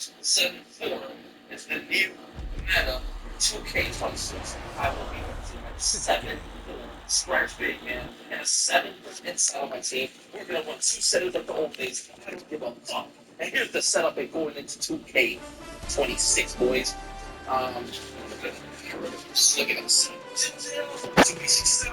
7-4 is the new meta 2K26. I will be using a 7-4 scratch big man and a 7 inside of my team. We're going to run 2 settings of the old things. I don't give a fuck. And here's the setup and going into 2K26, boys. Look at us. 2K6.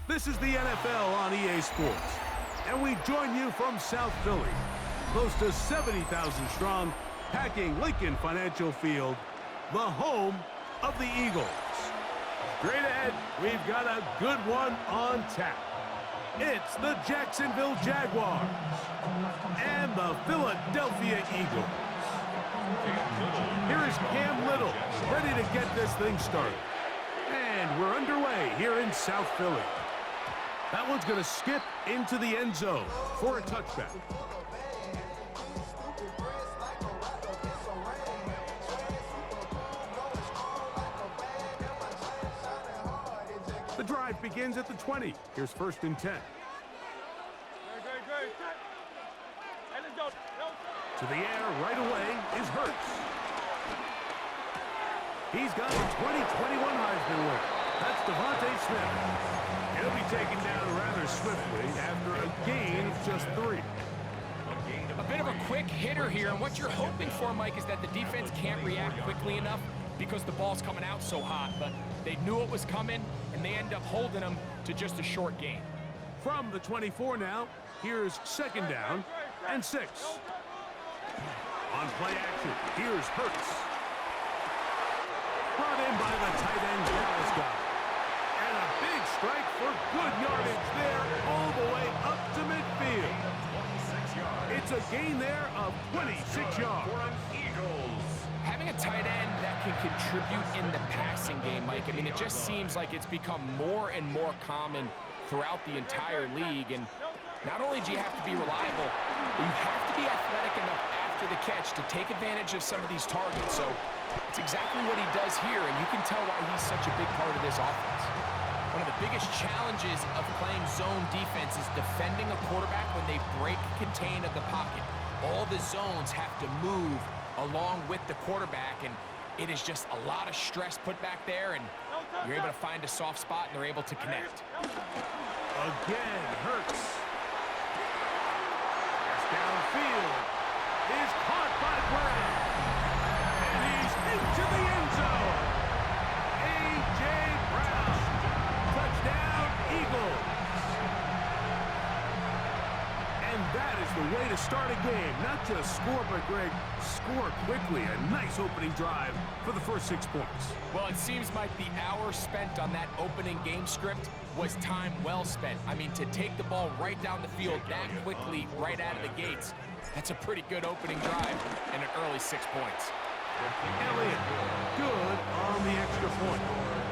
This is the NFL on EA Sports, and we join you from South Philly, close to 70,000 strong, packing Lincoln Financial Field, the home of the Eagles. Straight ahead, we've got a good one on tap. It's the Jacksonville Jaguars and the Philadelphia Eagles. Here is Cam Little, ready to get this thing started. And we're underway here in South Philly. That one's going to skip into the end zone for a touchback. The drive begins at the 20. Here's 1st and 10. To the air right away is Hurts. He's got the 2021 Heisman winner. That's Devontae Smith. He'll be taken down rather swiftly after a gain of just 3. A bit of a quick hitter here, and what you're hoping for, Mike, is that the defense can't react quickly enough because the ball's coming out so hot, but they knew it was coming, and they end up holding them to just a short gain. From the 24 now, here's 2nd down and 6. On play action, here's Hurts. Brought in by the tight end Dallas guy. And a big strike for good yardage there all the way up to midfield. It's a gain there of 26 yards. Having a tight end that can contribute in the passing game, Mike, I mean, it just seems like it's become more and more common throughout the entire league. And not only do you have to be reliable, but you have to be athletic enough after the catch to take advantage of some of these targets. So it's exactly what he does here, and you can tell why he's such a big part of this offense. One of the biggest challenges of playing zone defense is defending a quarterback when they break contain of the pocket. All the zones have to move along with the quarterback, and it is just a lot of stress put back there, and you're able to find a soft spot, and they're able to connect. Again, Hurts. Downfield is caught by Brown. And he's into the end zone. A.J. Brown. Touchdown, Eagles. And that is the way to start a game. Not just score, but, Greg, score quickly. A nice opening drive for the first 6 points. Well, it seems like the hour spent on that opening game script was time well spent. I mean, to take the ball right down the field that quickly right out of the gates, that's a pretty good opening drive and an early 6 points. Elliott, good on the extra point.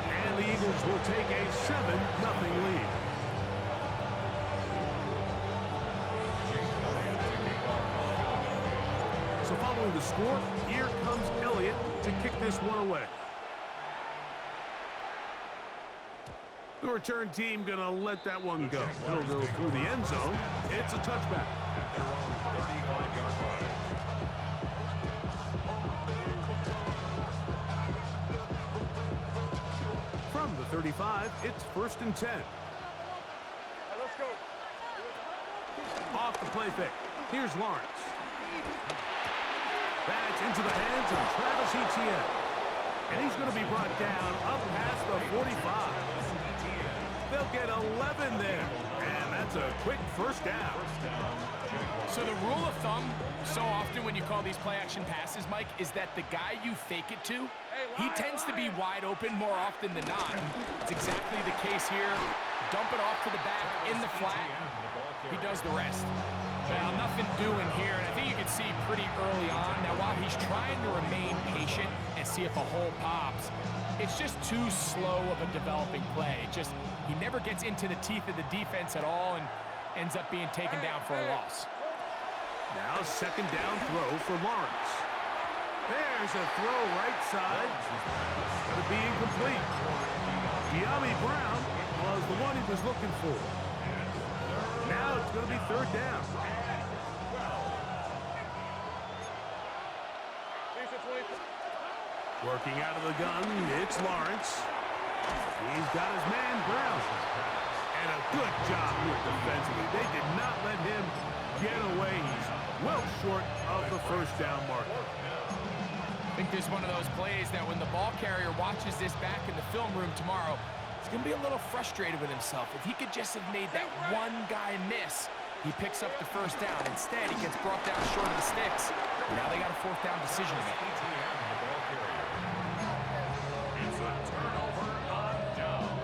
And the Eagles will take a 7-0 lead. So following the score, here comes Elliott to kick this one away. The return team gonna let that one go. It'll go through the end zone. It's a touchback. From the 35, it's 1st and 10. Let's go. Off the play fake. Here's Lawrence. into the hands of Travis Etienne. And he's going to be brought down up past the 45. They'll get 11 there. And that's a quick first down. So the rule of thumb, so often when you call these play-action passes, Mike, is that the guy you fake it to, he tends to be wide open more often than not. It's exactly the case here. Dump it off to the back in the flat. He does the rest. Well, nothing doing here, and I think you can see pretty early on. Now, while he's trying to remain patient and see if a hole pops, it's just too slow of a developing play. He never gets into the teeth of the defense at all and ends up being taken down for a loss. Now second down throw for Lawrence. There's a throw right side. Going to be incomplete. De'Ami Brown was the one he was looking for. Now it's going to be third down. Working out of the gun, it's Lawrence. He's got his man Brown. And a good job here defensively. They did not let him get away. He's well short of the first down marker. I think there's one of those plays that when the ball carrier watches this back in the film room tomorrow, he's going to be a little frustrated with himself. If he could just have made that one guy miss, he picks up the first down. Instead, he gets brought down short of the sticks. Now they got a fourth down decision to make. It's a turnover on downs.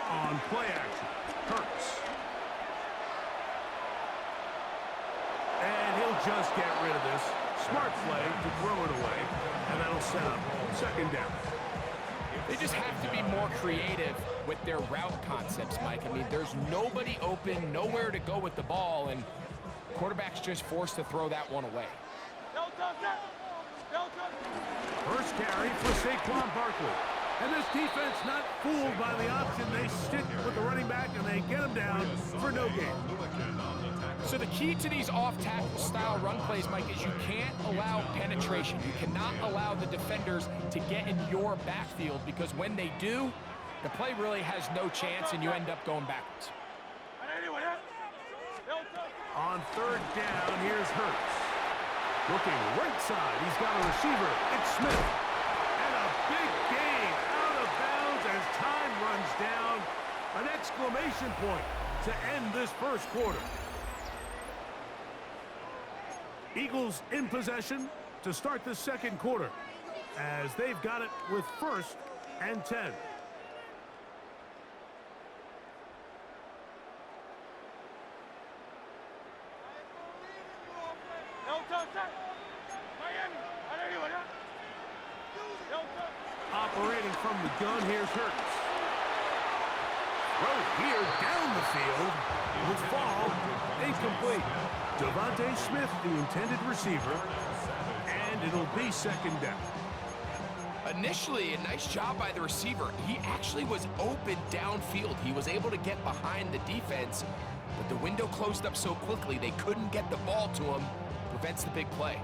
On play action, Hurts. And he'll just get rid of this. Smart play to throw it away, and that'll set up second down. They just have to be more creative with their route concepts, Mike. I mean, there's nobody open, nowhere to go with the ball, and quarterback's just forced to throw that one away. First carry for Saquon Barkley. And this defense not fooled by the option. They stick with the running back, and they get him down for no gain. So the key to these off-tackle style run plays, Mike, is you can't allow penetration. You cannot allow the defenders to get in your backfield, because when they do, the play really has no chance, and you end up going backwards. On third down, here's Hurts. Looking right side, he's got a receiver. It's Smith. And a big gain out of bounds as time runs down. An exclamation point to end this first quarter. Eagles in possession to start the second quarter, as they've got it with first and 10. Operating from the gun, here's Hurts. Throw here down the field. With fall, incomplete. Devontae Smith, the intended receiver, and it'll be second down. Initially, a nice job by the receiver. He actually was open downfield. He was able to get behind the defense, but the window closed up so quickly they couldn't get the ball to him. Prevents the big play.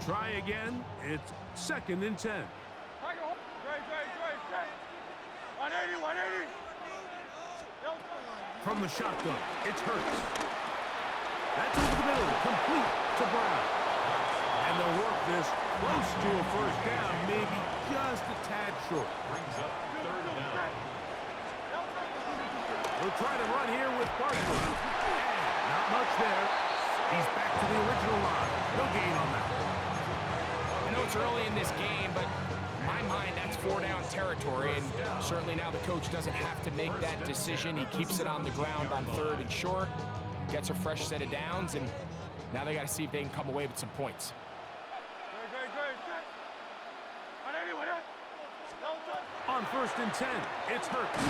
Try again. It's second and 10. From the shotgun, it's Hurts. That's over the middle, complete to Brown. And they'll work this close to a first down, maybe just a tad short. They'll try to run here with Barkley. And not much there. He's back to the original line. No gain on that. I know it's early in this game, but in my mind, that's four-down territory, and certainly now the coach doesn't have to make that decision. He keeps it on the ground on third and short, gets a fresh set of downs, and now they got to see if they can come away with some points. On first and 10, it's Hurts.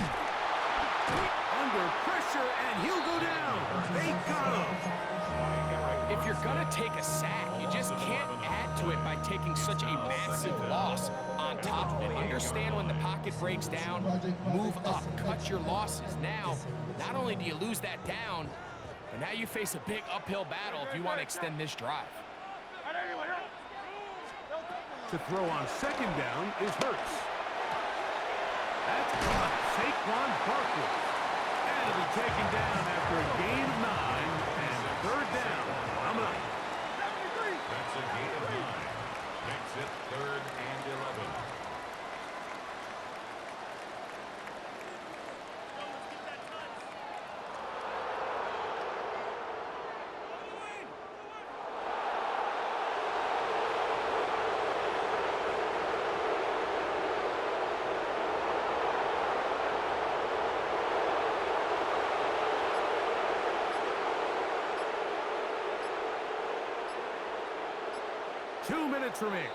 Under pressure, and he'll go down. They got him. If you're going to take a sack, you just can't add to it by taking such a massive loss on top of it. Understand when the pocket breaks down, move up, cut your losses. Now, not only do you lose that down, but now you face a big uphill battle if you want to extend this drive. To throw on second down is Hurts. That's caught. Saquon Barkley. And it'll be taken down after a gain of 9 and third down. Coming up. That's a gain of 9. Makes it 3rd and 11. Two minutes remain.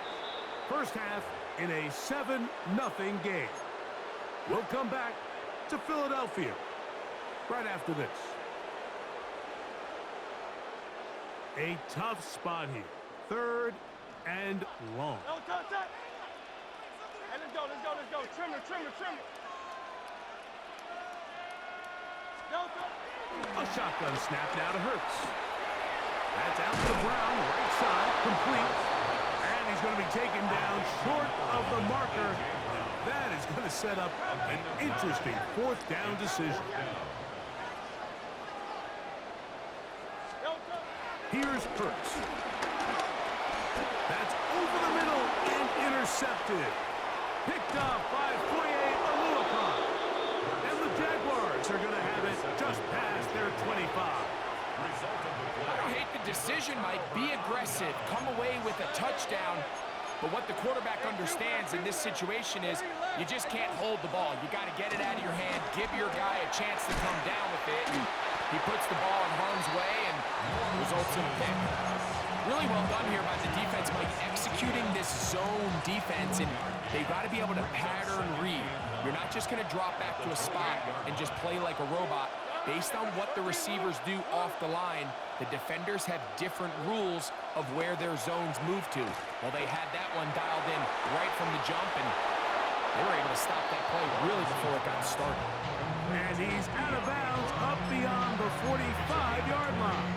First half in a 7-0 game. We'll come back to Philadelphia right after this. A tough spot here. 3rd and long. Hey, let's go. Trim it. A shotgun snap now to Hurts. That's out to Brown, right side, complete. And he's going to be taken down short of the marker. That is going to set up an interesting 4th down decision. Here's Hurts. That's over the middle and intercepted. Picked off by Foye Oluokun. And the Jaguars are going to have it just past their 25. I don't hate the decision, Mike. Be aggressive. Come away with a touchdown. But what the quarterback understands in this situation is you just can't hold the ball. You got to get it out of your hand, give your guy a chance to come down with it. And he puts the ball in harm's way and results in a pick. Really well done here by the defense, Mike, executing this zone defense. And they've got to be able to pattern read. You're not just going to drop back to a spot and just play like a robot. Based on what the receivers do off the line, the defenders have different rules of where their zones move to. Well, they had that one dialed in right from the jump, and they were able to stop that play really before it got started. And he's out of bounds up beyond the 45-yard line.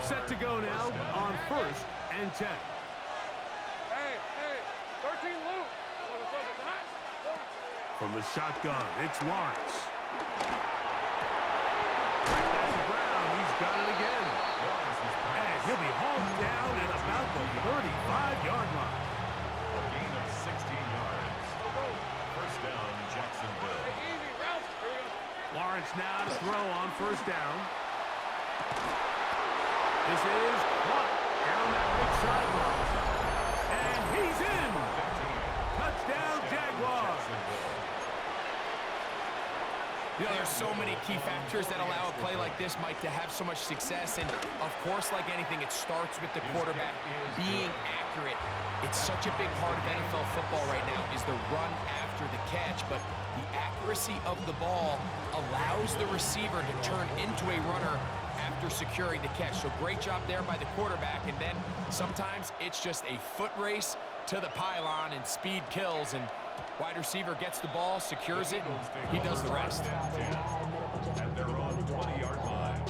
Set to go now on 1st and 10. Hey, 13 loop. From the shotgun, it's Lawrence. Got it again. And he'll be hauled down at about the 35-yard line. A gain of 16 yards. 1st down, Jacksonville. Lawrence now to throw on 1st down. This is caught down that big sideline. And he's in. Touchdown, Jaguars. You know, there's so many key factors that allow a play like this, Mike, to have so much success. And, of course, like anything, it starts with the quarterback being accurate. It's such a big part of NFL football right now is the run after the catch. But the accuracy of the ball allows the receiver to turn into a runner after securing the catch. So great job there by the quarterback. And then sometimes it's just a foot race to the pylon and speed kills. And wide receiver gets the ball, secures it, and he does the rest. At their own 20-yard line.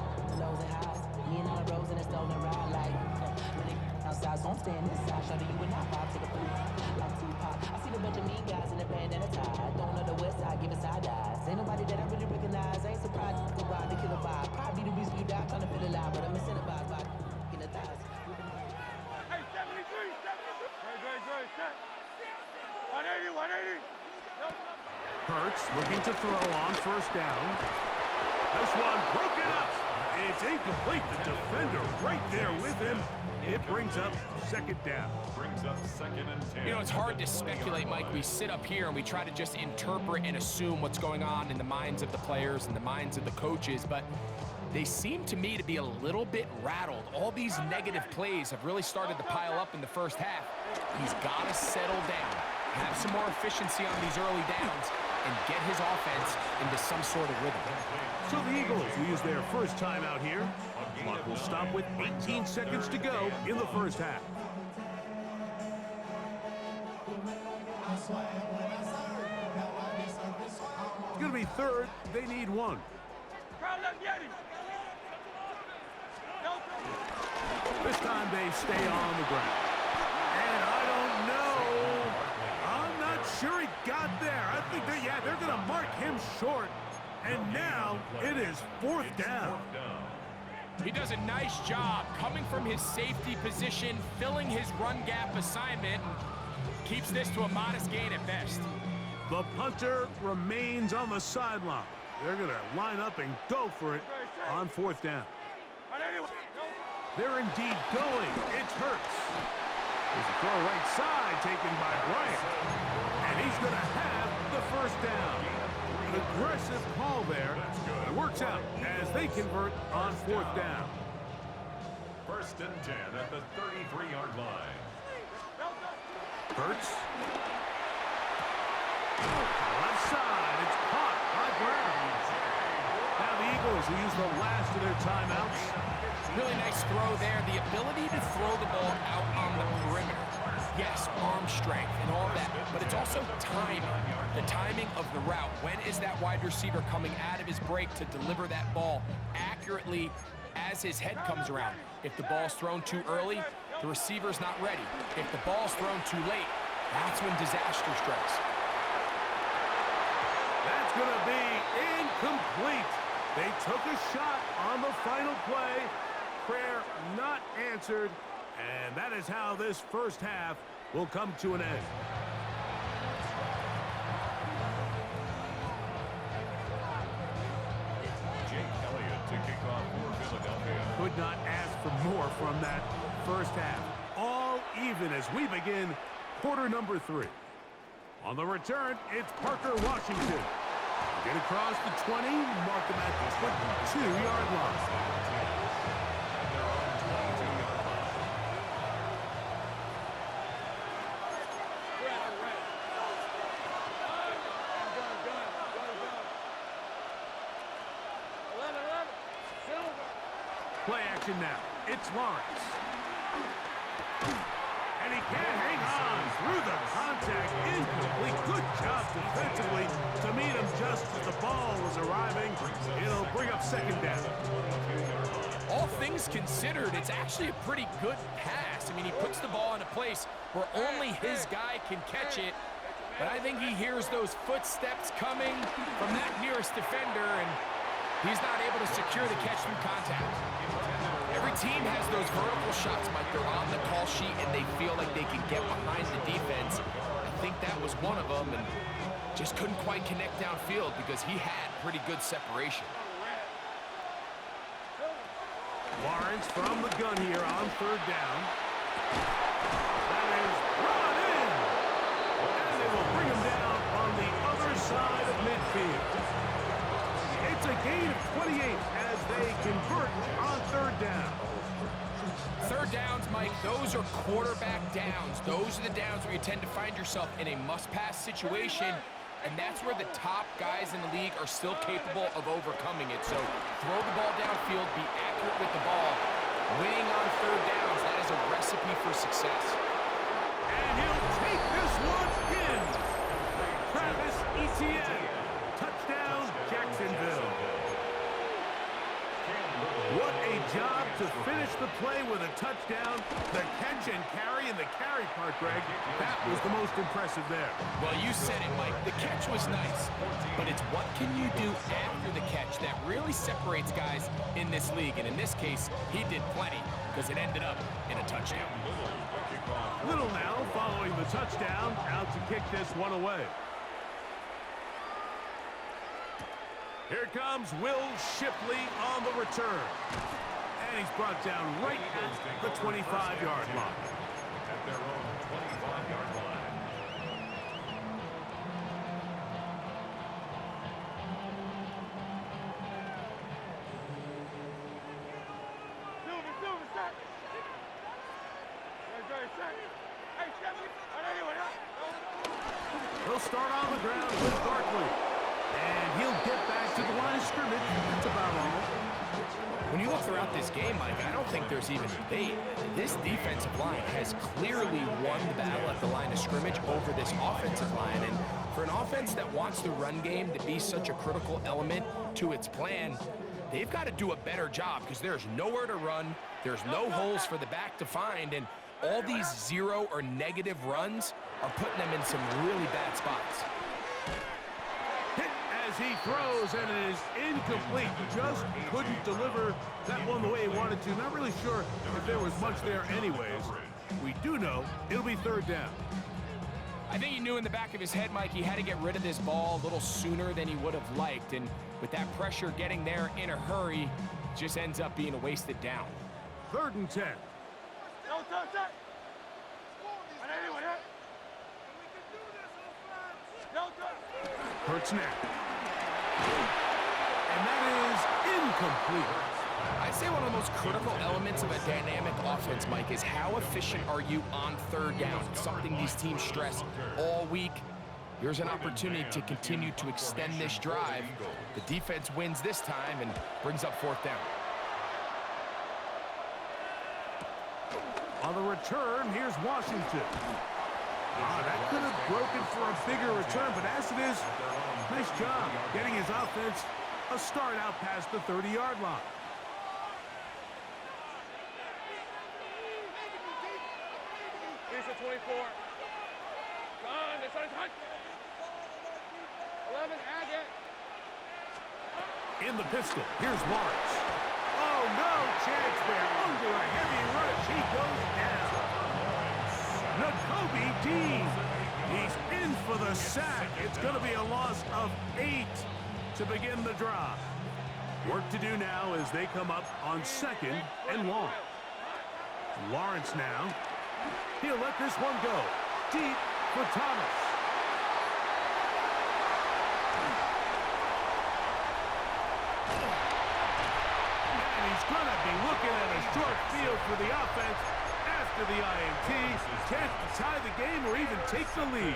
outside, so I'm staying inside. Shawty, you and I vibe to the booth. Like Tupac, I see the bunch of mean guys in the band and a tie. Don't know the west side, giving side eyes. Ain't nobody that I really recognize. Ain't surprised to ride the killer vibe. Probably the reason you die trying to feel alive, but I'm incentivized by in the thighs. Hey, 73, 73. Great, set. 180, 180. Hurts looking to throw on first down. This one broken up. It's incomplete. The defender right there with him. It brings up second down. Brings up 2nd and 10. You know, it's hard to speculate, Mike. We sit up here and we try to just interpret and assume what's going on in the minds of the players and the minds of the coaches, but they seem to me to be a little bit rattled. All these negative plays have really started to pile up in the first half. He's got to settle down, have some more efficiency on these early downs, and get his offense into some sort of rhythm. So the Eagles will use their first timeout here. Clock will stop with 18 seconds to go in the first half. It's going to be third. They need one. This time they stay on the ground. And I don't know. I'm not sure he got there. I think they're going to mark him short. And now it is fourth down. He does a nice job coming from his safety position, filling his run gap assignment, and keeps this to a modest gain at best. The punter remains on the sideline. They're going to line up and go for it on fourth down. They're indeed going. It's Hurts. There's a throw right side taken by Bryant. And he's going to have the first down. An aggressive call there. It works out as they convert on fourth down. First and 10 at the 33-yard line. Hurts. Left side. It's caught by Brown. Now the Eagles will use the last of their timeouts. Really nice throw there. The ability to throw the ball out on the perimeter. Yes, arm strength and all that, but it's also timing. The timing of the route. When is that wide receiver coming out of his break to deliver that ball accurately as his head comes around? If the ball's thrown too early, the receiver's not ready. If the ball's thrown too late, that's when disaster strikes. That's going to be incomplete. They took a shot on the final play. Prayer not answered. And that is how this first half will come to an end. Jake Elliott to kick off for Philadelphia. Could not ask for more from that first half. All even as we begin quarter number 3. On the return, it's Parker Washington. Get across the 20, mark him at the 22-yard line. Play action now. It's Lawrence. And he can't hang on through the contact. Incomplete. Good job defensively to meet him just as the ball was arriving. It'll bring up second down. All things considered, it's actually a pretty good pass. I mean, he puts the ball in a place where only his guy can catch it. But I think he hears those footsteps coming from that nearest defender, and he's not able to secure the catch through contact. Every team has those vertical shots, Mike. They're on the call sheet, and they feel like they can get behind the defense. I think that was one of them, and just couldn't quite connect downfield because he had pretty good separation. Lawrence from the gun here on third down. That is brought in. And they will bring him down on the other side of midfield. It's a gain of 28 as they convert on third down. Third downs, Mike, those are quarterback downs. Those are the downs where you tend to find yourself in a must-pass situation, and that's where the top guys in the league are still capable of overcoming it. So throw the ball downfield, be accurate with the ball. Winning on third downs, that is a recipe for success. And he'll take this one in. Travis Etienne. Touchdown, Jacksonville. What a job to finish the play with a touchdown. The catch and carry, and the carry part, Greg, that was the most impressive there. Well, you said it, Mike. The catch was nice, but it's what can you do after the catch that really separates guys in this league. And in this case, he did plenty because it ended up in a touchdown. Little now following the touchdown, out to kick this one away. Here comes Will Shipley on the return. And he's brought down right at the 25-yard line. At their own 25-yard line. He'll start on the ground with Barkley. about this game, Mike, I don't think there's even debate. This defensive line has clearly won the battle at the line of scrimmage over this offensive line. And for an offense that wants the run game to be such a critical element to its plan, they've got to do a better job because there's nowhere to run, there's no holes for the back to find, and all these zero or negative runs are putting them in some really bad spots. Hit as he throws, and it is incomplete. Just couldn't deliver that one the way he wanted to. Not really sure if there was much there anyways. We do know it'll be third down. I think he knew in the back of his head, Mike, he had to get rid of this ball a little sooner than he would have liked. And with that pressure getting there in a hurry, just ends up being a wasted down. 3rd and 10. No touch that. 180, 180. No touch. Hurts now. And that is incomplete. I'd say one of the most critical elements of a dynamic offense, Mike, is how efficient are you on 3rd down? It's something these teams stress all week. Here's an opportunity to continue to extend this drive. The defense wins this time and brings up 4th down. On the return, here's Washington. That could have broken for a bigger return, but as it is, nice job getting his offense a start out past the 30-yard line. Here's the 24. Run, it's on touch. 11, add it. In the pistol, here's Lawrence. Oh, no chance there. Under a heavy rush, he goes down. Nakobe Dean. He's in for the sack. It's going to be a loss of 8 to begin the drive. Work to do now as they come up on 2nd and long. Lawrence now. He'll let this one go. Deep for Thomas. And he's going to be looking at a short field for the offense after the INT. Can't tie the game or even take the lead.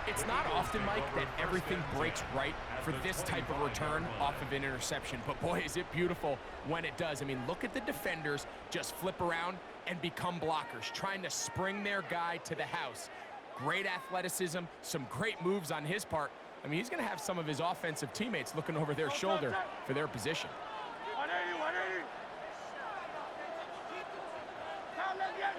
It's not often, Mike, that everything breaks right for this type of return off of an interception. But boy, is it beautiful when it does. I mean, look at the defenders just flip around and become blockers, trying to spring their guy to the house. Great athleticism, some great moves on his part. I mean, he's going to have some of his offensive teammates looking over their shoulder for their position. 180, 180. Come again.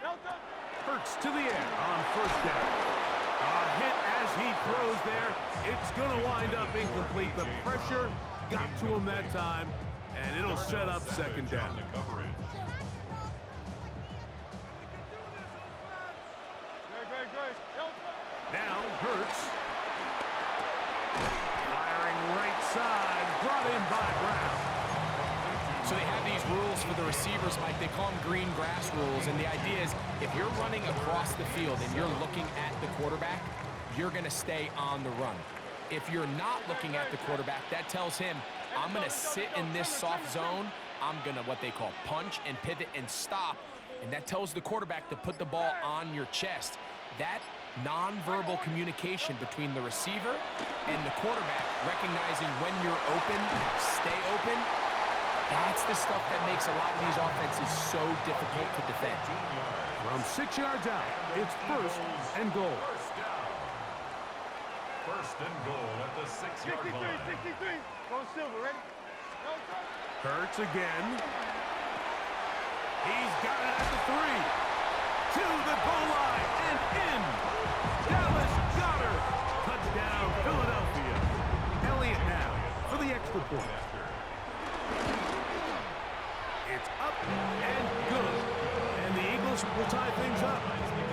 No touch. Hurts to the air on 1st down. A hit as he throws there. It's going to wind up incomplete. The pressure got to him that time, and it'll set up 2nd down. Good. No touch. Now Hurts. Firing right side. Brought in by Brown. So they have these rules for the receivers, Mike. They call them green grass rules. And the idea is if you're running across the field and you're looking at the quarterback, you're going to stay on the run. If you're not looking at the quarterback, that tells him, I'm going to sit in this soft zone. I'm going to what they call punch and pivot and stop. And that tells the quarterback to put the ball on your chest. That nonverbal communication between the receiver and the quarterback, recognizing when you're open, stay open, that's the stuff that makes a lot of these offenses so difficult to defend. From 6 yards out, it's 1st and goal. 1st and goal at the 6-yard 63, line. 63. Go Silver, ready? No touch. Hurts again. He's got it at the 3. To the goal line and in. Dallas Goedert. Touchdown, Philadelphia. Elliott now for the extra point. It's up and good. And the Eagles will tie things up.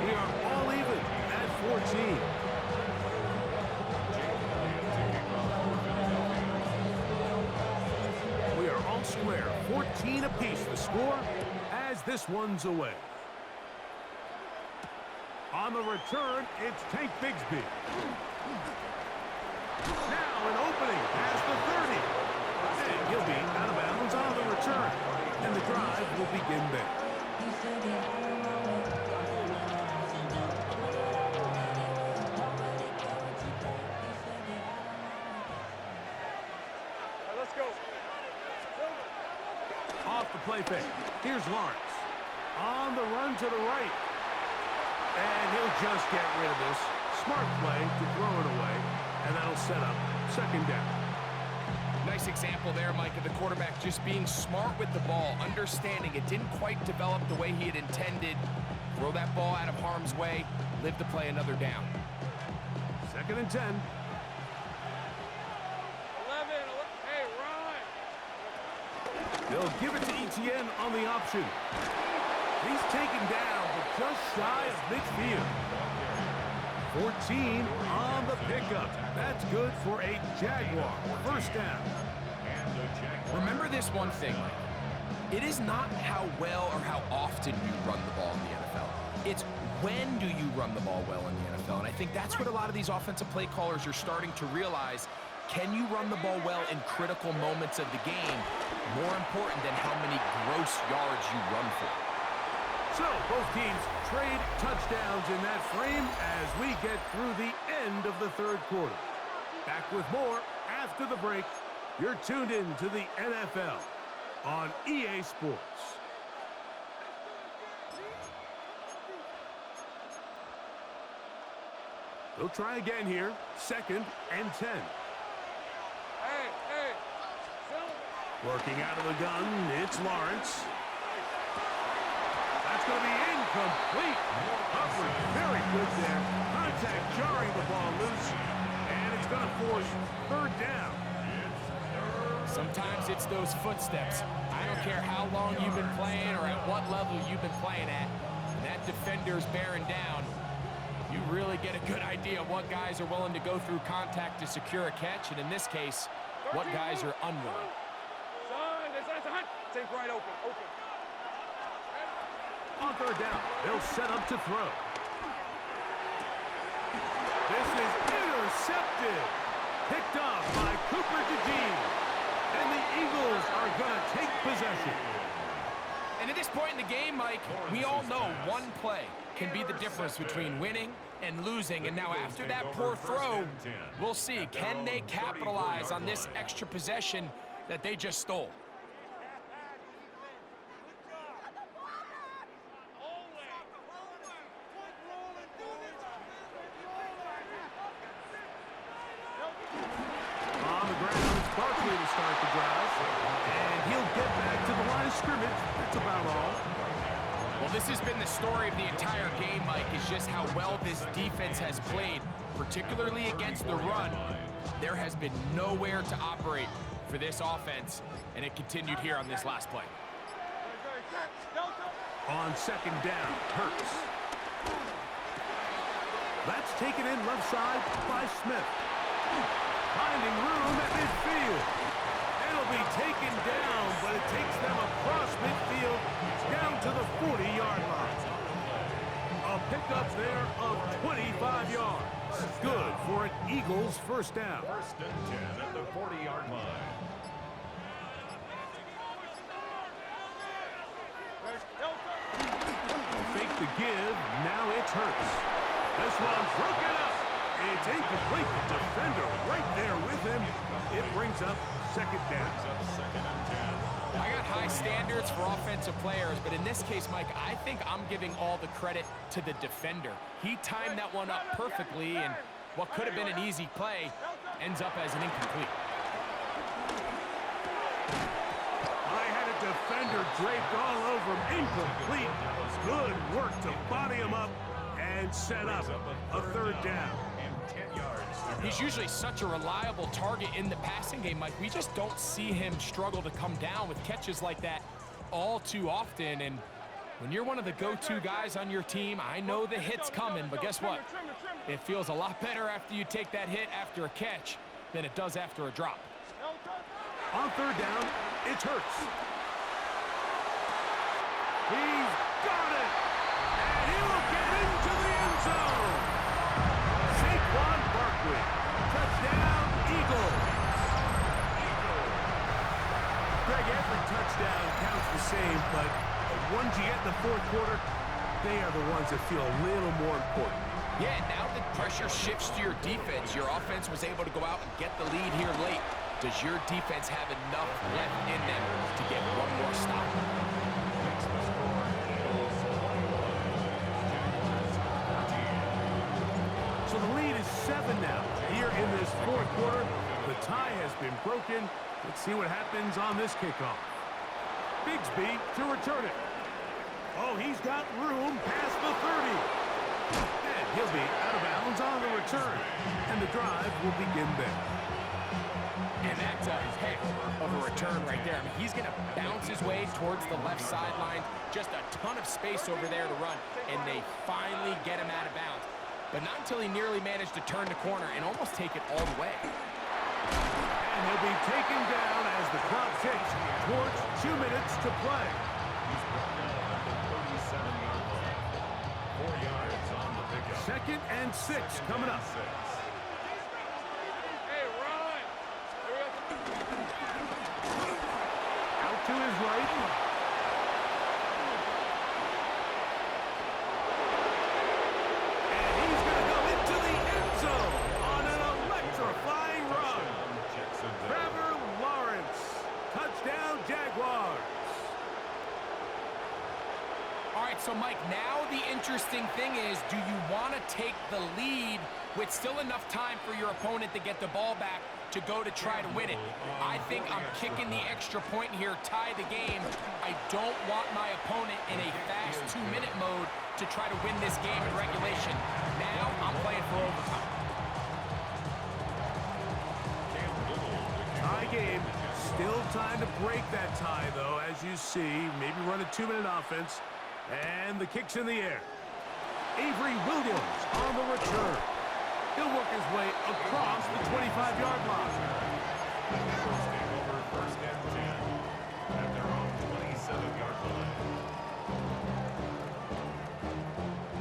We are all even at 14. We are all square. 14 apiece the score as this one's away. On the return, it's Tank Bigsby. Now an opening past the 30. And he'll be out of bounds on the return. And the drive will begin there. play fake. Here's Lawrence. On the run to the right. And he'll just get rid of this. Smart play to throw it away. And that'll set up second down. Nice example there, Mike, of the quarterback just being smart with the ball, understanding it didn't quite develop the way he had intended. Throw that ball out of harm's way, live to play another down. 2nd and 10. 11. Hey, run. They'll give it to Etienne on the option. He's taken down, but just shy of midfield. 14 on the pickup. That's good for a Jaguar. First down. Remember this one thing, Mike. It is not how well or how often you run the ball in the NFL. It's when do you run the ball well in the NFL. And I think that's what a lot of these offensive play callers are starting to realize. Can you run the ball well in critical moments of the game? More important than how many gross yards you run for. So, both teams trade touchdowns in that frame as we get through the end of the third quarter. Back with more after the break. You're tuned in to the NFL on EA Sports. They'll try again here. 2nd and 10. Hey. Working out of the gun, it's Lawrence. That's going to be incomplete. Coverage very good there. Contact jarring the ball loose. And it's going to force 3rd down. Sometimes it's those footsteps. I don't care how long you've been playing or at what level you've been playing at. When that defender's bearing down, you really get a good idea of what guys are willing to go through contact to secure a catch, and in this case, what guys are unwilling. Son, that's a hunt. Take right open. On 3rd down, they'll set up to throw. This is intercepted. Picked off by Cooper DeJean. And the Eagles are going to take possession. And at this point in the game, Mike, we all know one play can be the difference between winning and losing. And now after that poor throw, we'll see, can they capitalize on this extra possession that they just stole? On the ground, it's Barkley to start the drive. And he'll get back to the line of scrimmage. That's about all. Well, this has been the story of the entire game, Mike, is just how well this defense has played, particularly against the run. There has been nowhere to operate for this offense, and it continued here on this last play. On 2nd down, Hurts. That's taken in left side by Smith. Finding room at midfield. It'll be taken down, but it takes them across midfield down to the 40-yard line. A pickup there of 25 yards. Good for an Eagles first down. 1st and 10 at the 40-yard line. Fake the give. Now it's Hurts. This one broken up. It's incomplete. The defender right there with him. It brings up 2nd down. I got high standards for offensive players, but in this case, Mike, I think I'm giving all the credit to the defender. He timed that one up perfectly, and what could have been an easy play ends up as an incomplete. I had a defender draped all over him. Incomplete. Good work to body him up and set up a 3rd down. He's usually such a reliable target in the passing game, Mike. We just don't see him struggle to come down with catches like that all too often. And when you're one of the go-to guys on your team, I know the hit's coming, but guess what? It feels a lot better after you take that hit after a catch than it does after a drop. On 3rd down, it's Hurts. He's got it! And he will get into the end zone! Saquon Barkley. Touchdown, Eagles! Greg, every touchdown counts the same, but the ones you get in the 4th quarter, they are the ones that feel a little more important. Yeah, now the pressure shifts to your defense. Your offense was able to go out and get the lead here late. Does your defense have enough left in them to get one more stop? now. Here in this fourth quarter, the tie has been broken. Let's see what happens on this kickoff. Bigsby to return it. Oh, he's got room past the 30. And he'll be out of bounds on the return. And the drive will begin there. And that's a heck of a return right there. I mean, he's going to bounce his way towards the left sideline. Just a ton of space over there to run. And they finally get him out of bounds. But not until he nearly managed to turn the corner and almost take it all the way. And he'll be taken down as the clock ticks towards 2 minutes to play. He's brought down at the 37-yard line. 4 yards on the pickup. 2nd and 6 coming up. Hey, run! Out to his right. And he's going to go into the end zone on an electrifying run. Trevor Lawrence. Touchdown, Jaguars. All right, so Mike, now the interesting thing is, do you want to take the lead with still enough time for your opponent to get the ball back to go to try to win it? I think I'm kicking the extra point here, tie the game. I don't want my opponent in a fast 2-minute mode to try to win this game in regulation. Now I'm playing for overtime. Tie game. Still time to break that tie, though, as you see. Maybe run a 2-minute offense. And the kick's in the air. Avery Williams on the return. He'll work his way across the 25-yard line. First and 10 at their own 27-yard line.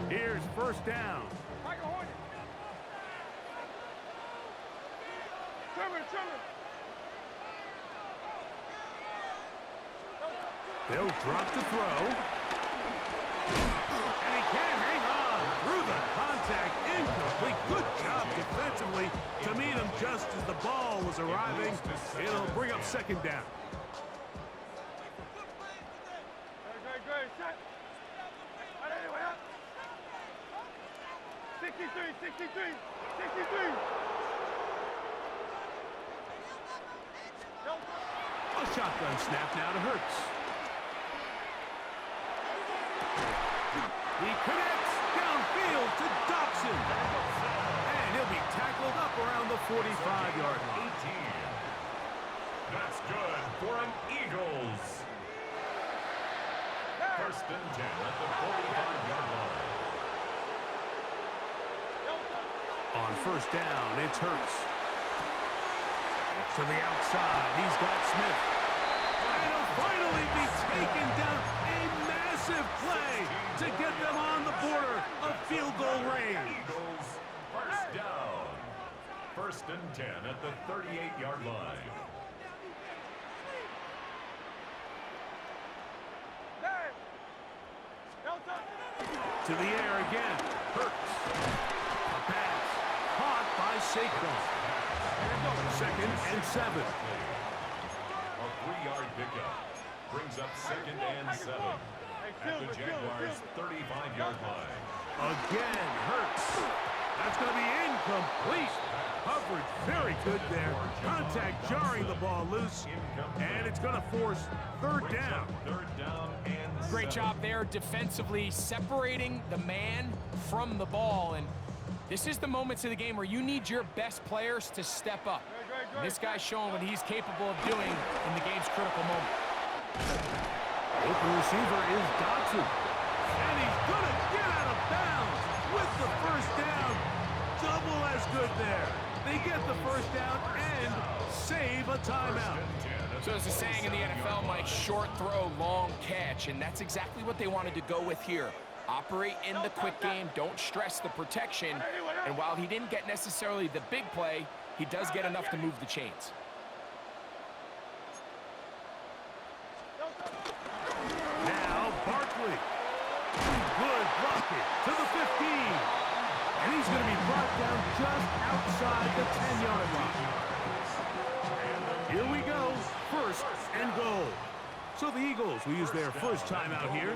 Here's first down. Michael Hornet! Trevor! They'll drop the throw. And he can't hang on through the contact. Incomplete. Good job defensively to meet him just as the ball was arriving. It'll bring up second down. Good. Shot. Way up. 63. A shotgun snap now to Hurts. He connects downfield to Dobson. And he'll be tackled up around the 45-yard line. 18. That's good for an Eagles. First and 10 at the 45-yard line. On first down, it's Hurts. To the outside, he's got Smith. And he'll finally be taken down. A massive play to get them on the border of field goal range. Eagles, first down. First and 10 at the 38-yard line. To the air again. Hurts. A pass. Caught by Saquon. 2nd and 7. A 3-yard pickup brings up 2nd and 7 at the Jaguars' 35-yard line. Again, Hurts. That's going to be incomplete. Coverage very good there. Contact jarring the ball loose. And it's going to force third down. Third down and Great 7. job there defensively, separating the man from the ball. And this is the moments of the game where you need your best players to step up. And this guy's showing what he's capable of doing in the game's critical moment. Open receiver is Dodson. And he's going to get out of bounds with the first down. Double as good there. They get the first down and save a timeout. So there's a saying in the NFL, Mike, short throw, long catch. And that's exactly what they wanted to go with here. Operate in the quick game, don't stress the protection. And while he didn't get necessarily the big play, he does get enough to move the chains. Now Barkley. Good blocking to the 15. And he's going to be brought down just outside the 10-yard line. Here we go. First and goal. So the Eagles will use their first timeout here.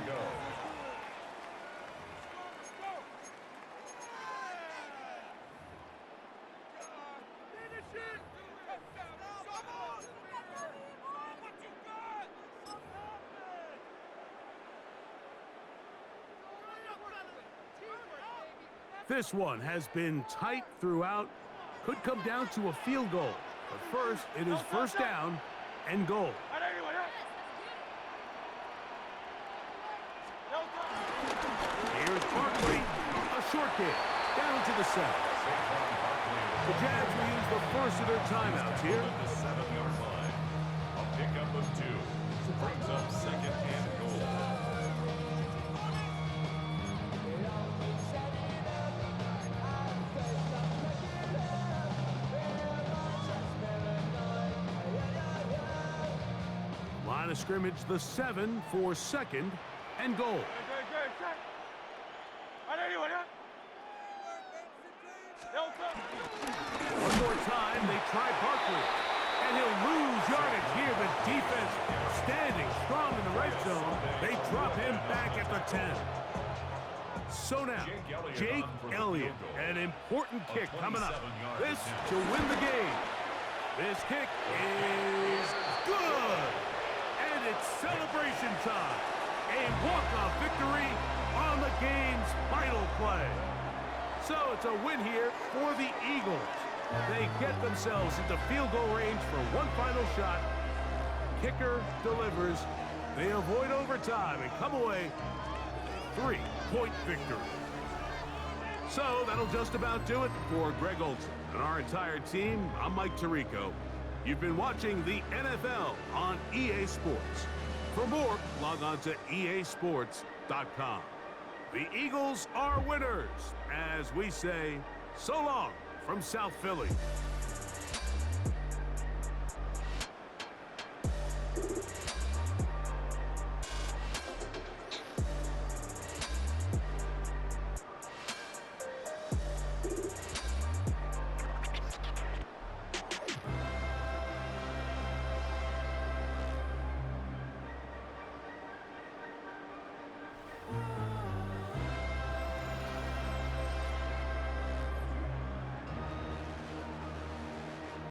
This one has been tight throughout. Could come down to a field goal. But first, it is first down and goal. Here's Barkley, a short kick, down to the 7. The Jags will use the first of their timeouts here. At the 7-yard line. A pickup of 2. Brings up second and goal. Line of scrimmage, the 7 for second and goal. One more time, they try Barkley. And he'll lose yardage here. The defense standing strong in the red zone. They drop him back at the 10. So now, Jake Elliott, an important kick coming up. This to win the game. This kick is good. And it's celebration time. A walk-off victory on the game's final play. So it's a win here for the Eagles. They get themselves into field goal range for one final shot. Kicker delivers. They avoid overtime and come away with a 3-point victory. So that'll just about do it for Greg Olson and our entire team. I'm Mike Tirico. You've been watching the NFL on EA Sports. For more, log on to easports.com. The Eagles are winners, as we say, so long from South Philly.